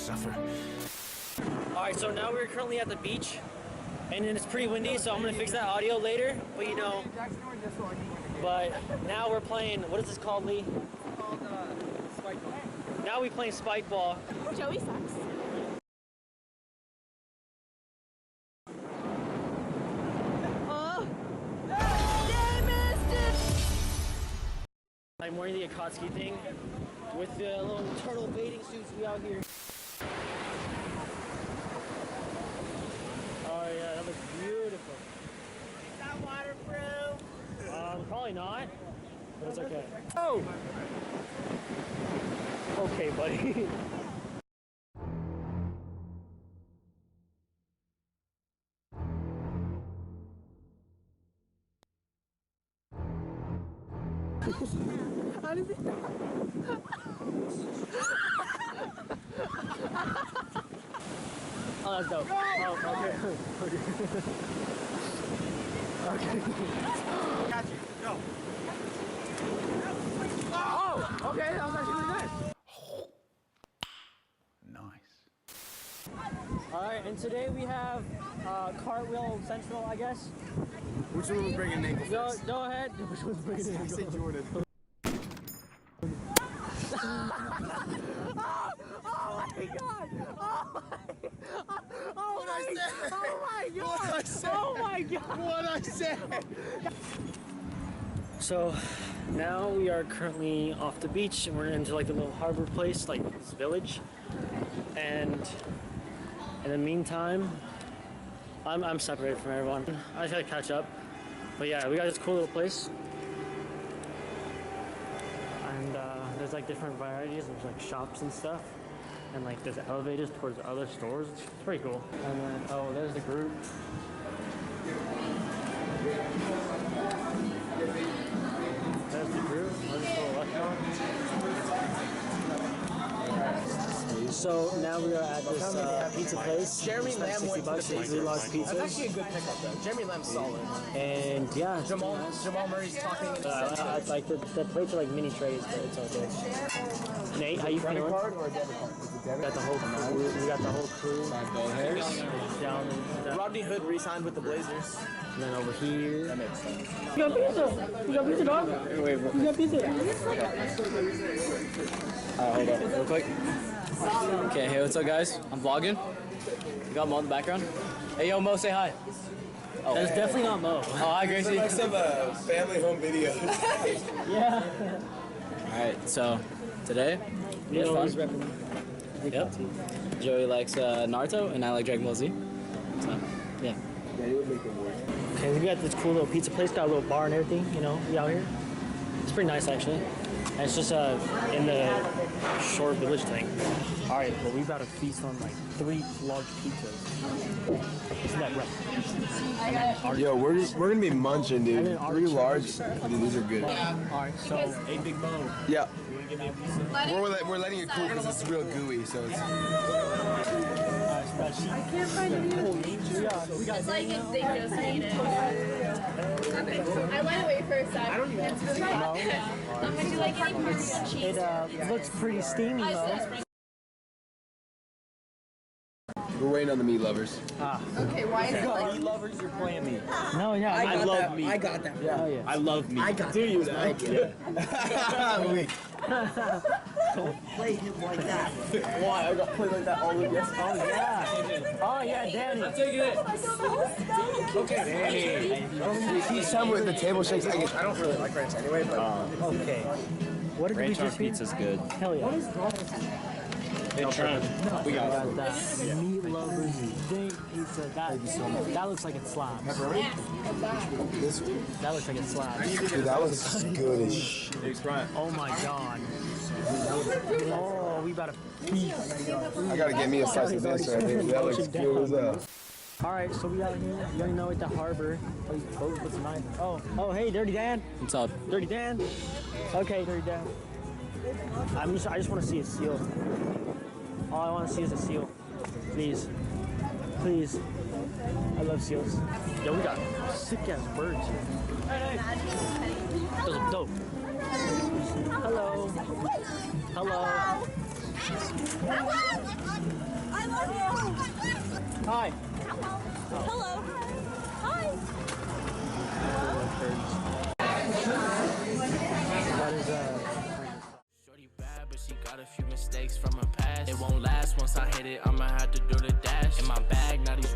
suffer. Alright, so now we're currently at the beach, and it's pretty windy, so I'm gonna fix that audio later, but you know. But now we're playing, what is this called, Lee? It's called spike ball. Now we're playing spike ball. Joey sucks. I'm wearing the Akatsuki thing with the little turtle baiting suits we out here. Oh yeah, that looks beautiful. Is that waterproof? Probably not, but it's okay. Oh! Okay, buddy. How did it? Oh, that's dope. Oh, okay. Okay. Got you. Go. Oh, okay. That was actually really nice. Nice. All right, and today we have cartwheel central, I guess. Which one was bringing ankle first? Go ahead. Which one's bringing ankle? I said Jordan. Oh my god! Oh my god! Oh my god! What I said? So now we are currently off the beach and we're into like the little harbor place, like this village. And in the meantime, I'm separated from everyone. I just gotta catch up. But yeah, we got this cool little place. And there's like different varieties. There's like shops and stuff. And like there's elevators towards other stores. It's pretty cool. And then, oh, there's the group. There's the group. There's the little restaurant. So now we are at this pizza place. Jeremy Lamb went to the $60. Really large pizza. That's actually a good pickup though. Jeremy Lamb's solid. And yeah, Jamal Murray's talking in the like the plates are like mini trays, but it's okay. Nate, how you feeling? card or a debit card? We got the whole crew. We got the whole crew. Down. Rodney Hood re-signed with the Blazers. And then over here. That makes sense. You got pizza. You got pizza, dog. You got pizza. Hold up, real quick. Okay, hey, what's up, guys? I'm vlogging. You got Mo in the background. Hey, yo, Mo, say hi. Oh, that's definitely not Mo. Oh, hi, Gracie. Like some family home videos. Yeah. All right, so today we had fun. Yep. Joey likes Naruto, and I like Dragon Ball Z. So, yeah. Okay, we got this cool little pizza place. Got a little bar and everything. You know, we out here. It's pretty nice actually. And it's just in the short village thing. All right, well we about to feast on like 3 large pizzas. Isn't that right? Yo, we're gonna be munching, dude. 3 large. Dude, these are good. All right, so a big bow. Yeah. We're letting it cool because it's real gooey, so it's. I can't find any of these. It's like if they just made it. I went away for a sec. I don't even know. Would you like any part of cheese? It looks pretty steamy though. We're waiting on the meat lovers. Okay, why is it like... Meat lovers, you're playing me. No, yeah, I love meat. I got that. Yeah. Oh, yeah. I love meat. I got Do you that. know? Wait. Don't play him like that. Why? I got played like that all week. Yes. Oh yeah. Oh yeah, Danny. I'm taking it. Okay. Danny. He's some with the table shakes. I don't really like ranch anyway, but. Okay. What did we Ranch on just eat? pizza's good. Hell yeah. What is wrong? We got that meat lovers dink pizza. That looks like it slaps. This one? That looks like it slaps. Dude, that looks good as shit. Oh my god. Oh, we about to feast. I gotta get me a slice of this right here. That looks good as hell. Alright, so we out here. You already know at the harbor. What's the name? Oh, hey, Dirty Dan. What's up? Dirty Dan. Okay, Dirty Dan. I just want to see a seal. All I want to see is a seal. Please. Please. I love seals. Yo, we got sick ass birds here. Those are dope. Hello. Hello. Hi. Hello. Hi. That is Shorty bad, but she got a few mistakes from her past. It won't last once I hit it, I'ma have to do the dash. In my bag, now these